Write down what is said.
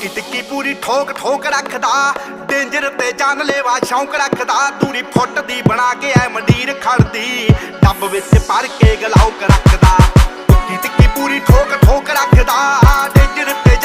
ਟਿੱਕੀ ਟਿੱਕੀ ਪੂਰੀ ਠੋਕ ਠੋਕ ਰੱਖਦਾ, ਡੇਂਜਰ ਤੇ ਜਾਨਲੇਵਾ ਸ਼ੌਂਕ ਰੱਖਦਾ। ਦੂਰੀ ਫੁੱਟ ਦੀ ਬਣਾ ਕੇ ਐ ਮੰਡੀਰ ਖੜਦੀ, ਡੱਬ ਵਿੱਚ ਭਰ ਕੇ ਗਲਾਉਕ ਰੱਖਦਾ। ਟਿੱਕੀ ਟਿੱਕੀ ਪੂਰੀ ਠੋਕ ਠੋਕ ਰੱਖਦਾ, ਡੇਂਜਰ ਤੇ